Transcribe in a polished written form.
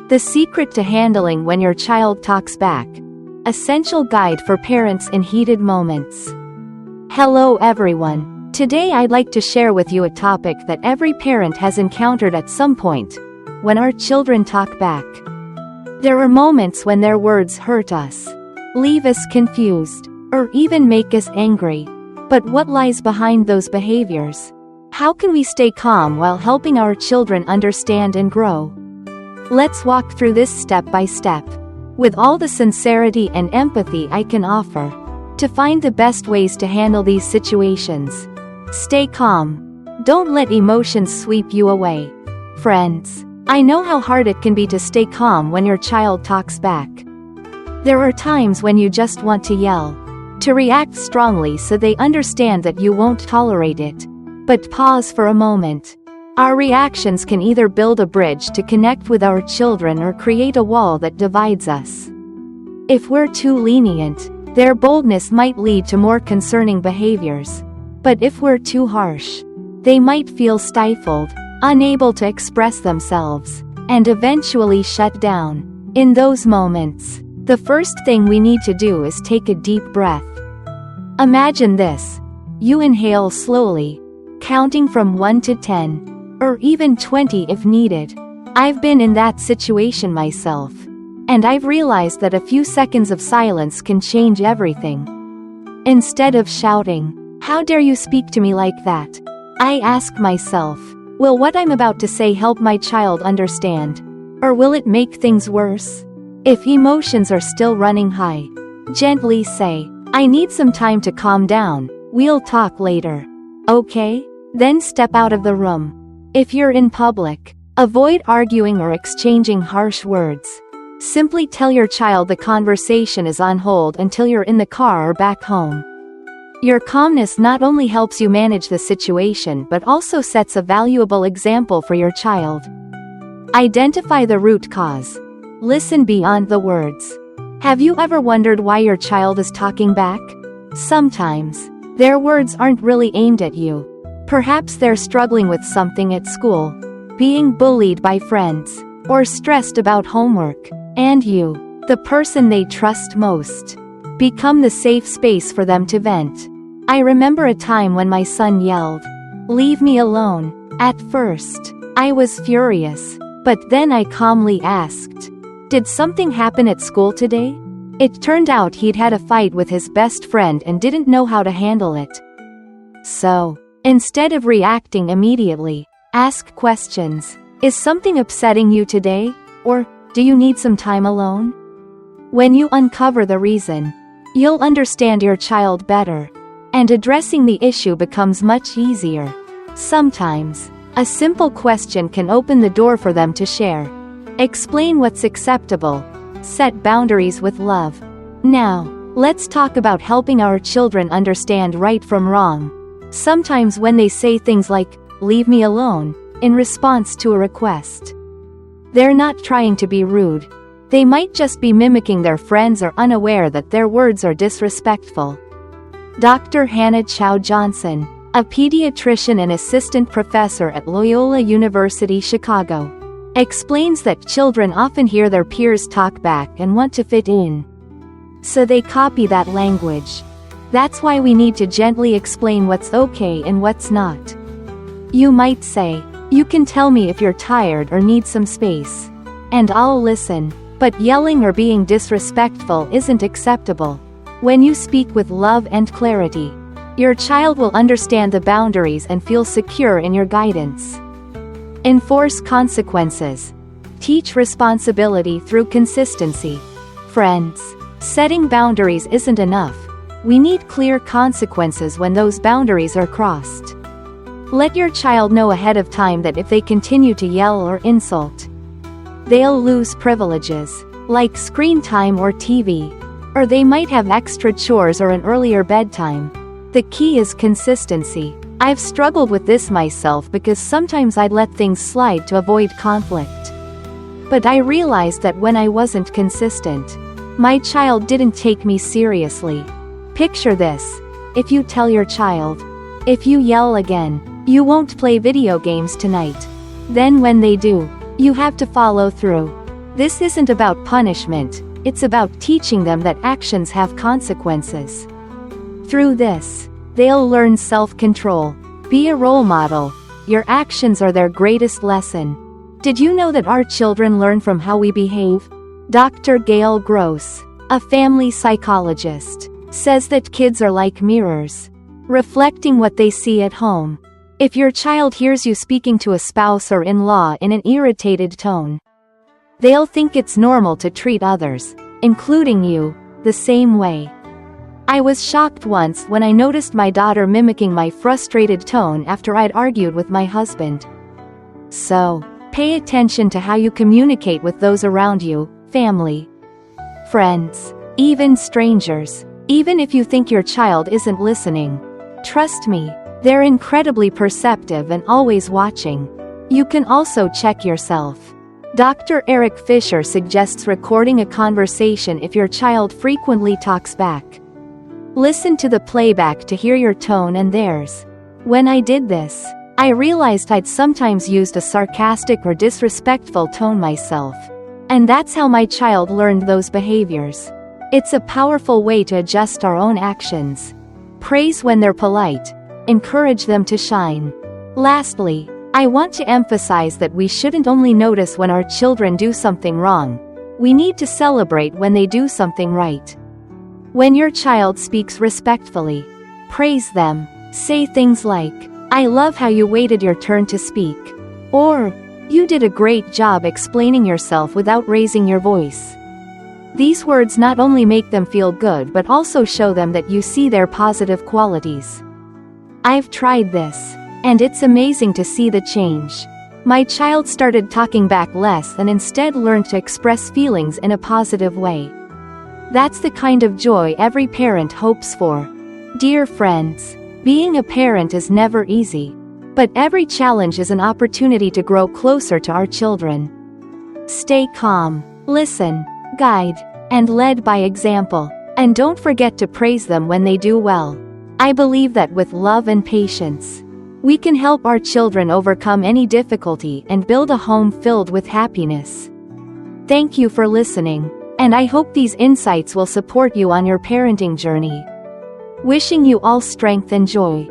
The secret to handling when your child talks back. Essential guide for parents in heated moments. Hello everyone. Today I'd like to share with you a topic that every parent has encountered at some point. When our children talk back. There are moments when their words hurt us, leave us confused, or even make us angry. But what lies behind those behaviors? How can we stay calm while helping our children understand and grow? Let's walk through this step by step, with all the sincerity and empathy I can offer, to find the best ways to handle these situations. Stay calm. Don't let emotions sweep you away. Friends, I know how hard it can be to stay calm when your child talks back. There are times when you just want to yell, to react strongly so they understand that you won't tolerate it. But pause for a moment. Our reactions can either build a bridge to connect with our children or create a wall that divides us. If we're too lenient, their boldness might lead to more concerning behaviors. But if we're too harsh, they might feel stifled, unable to express themselves, and eventually shut down. In those moments, the first thing we need to do is take a deep breath. Imagine this. You inhale slowly, counting from 1 to 10, or even 20 if needed. I've been in that situation myself, and I've realized that a few seconds of silence can change everything. Instead of shouting, "How dare you speak to me like that?" I ask myself, will what I'm about to say help my child understand? Or will it make things worse? If emotions are still running high, gently say, "I need some time to calm down, we'll talk later. Okay?" Then step out of the room. If you're in public, avoid arguing or exchanging harsh words. Simply tell your child the conversation is on hold until you're in the car or back home. Your calmness not only helps you manage the situation but also sets a valuable example for your child. Identify the root cause. Listen beyond the words. Have you ever wondered why your child is talking back? Sometimes, their words aren't really aimed at you. Perhaps they're struggling with something at school, being bullied by friends, or stressed about homework. And you, the person they trust most, become the safe space for them to vent. I remember a time when my son yelled, "Leave me alone." At first, I was furious, but then I calmly asked, "Did something happen at school today?" It turned out he'd had a fight with his best friend and didn't know how to handle it. So, instead of reacting immediately, ask questions. Is something upsetting you today? Or, do you need some time alone? When you uncover the reason, you'll understand your child better, and addressing the issue becomes much easier. Sometimes, a simple question can open the door for them to share. Explain what's acceptable. Set boundaries with love. Now, let's talk about helping our children understand right from wrong. Sometimes when they say things like, "Leave me alone," in response to a request, they're not trying to be rude. They might just be mimicking their friends or unaware that their words are disrespectful. Dr. Hannah Chow Johnson, a pediatrician and assistant professor at Loyola University Chicago, explains that children often hear their peers talk back and want to fit in. So they copy that language. That's why we need to gently explain what's okay and what's not. You might say, "You can tell me if you're tired or need some space, and I'll listen." But yelling or being disrespectful isn't acceptable. When you speak with love and clarity, your child will understand the boundaries and feel secure in your guidance. Enforce consequences. Teach responsibility through consistency. Friends, setting boundaries isn't enough. We need clear consequences when those boundaries are crossed. Let your child know ahead of time that if they continue to yell or insult, they'll lose privileges, like screen time or TV, or they might have extra chores or an earlier bedtime. The key is consistency. I've struggled with this myself because sometimes I'd let things slide to avoid conflict. But I realized that when I wasn't consistent, my child didn't take me seriously. Picture this. If you tell your child, "If you yell again, you won't play video games tonight," then when they do, you have to follow through. This isn't about punishment, it's about teaching them that actions have consequences. Through this, they'll learn self-control. Be a role model. Your actions are their greatest lesson. Did you know that our children learn from how we behave? Dr. Gail Gross, a family psychologist, says that kids are like mirrors, reflecting what they see at home. If your child hears you speaking to a spouse or in-law in an irritated tone, they'll think it's normal to treat others, including you, the same way. I was shocked once when I noticed my daughter mimicking my frustrated tone after I'd argued with my husband. So, pay attention to how you communicate with those around you, family, friends, even strangers. Even if you think your child isn't listening, trust me, they're incredibly perceptive and always watching. You can also check yourself. Dr. Eric Fisher suggests recording a conversation if your child frequently talks back. Listen to the playback to hear your tone and theirs. When I did this, I realized I'd sometimes used a sarcastic or disrespectful tone myself. And that's how my child learned those behaviors. It's a powerful way to adjust our own actions. Praise when they're polite. Encourage them to shine. Lastly, I want to emphasize that we shouldn't only notice when our children do something wrong. We need to celebrate when they do something right. When your child speaks respectfully, praise them. Say things like, "I love how you waited your turn to speak," or, "You did a great job explaining yourself without raising your voice." These words not only make them feel good but also show them that you see their positive qualities. I've tried this, and it's amazing to see the change. My child started talking back less and instead learned to express feelings in a positive way. That's the kind of joy every parent hopes for. Dear friends, being a parent is never easy. But every challenge is an opportunity to grow closer to our children. Stay calm, listen, guide, and led by example. And don't forget to praise them when they do well. I believe that with love and patience, we can help our children overcome any difficulty and build a home filled with happiness. Thank you for listening, and I hope these insights will support you on your parenting journey. Wishing you all strength and joy.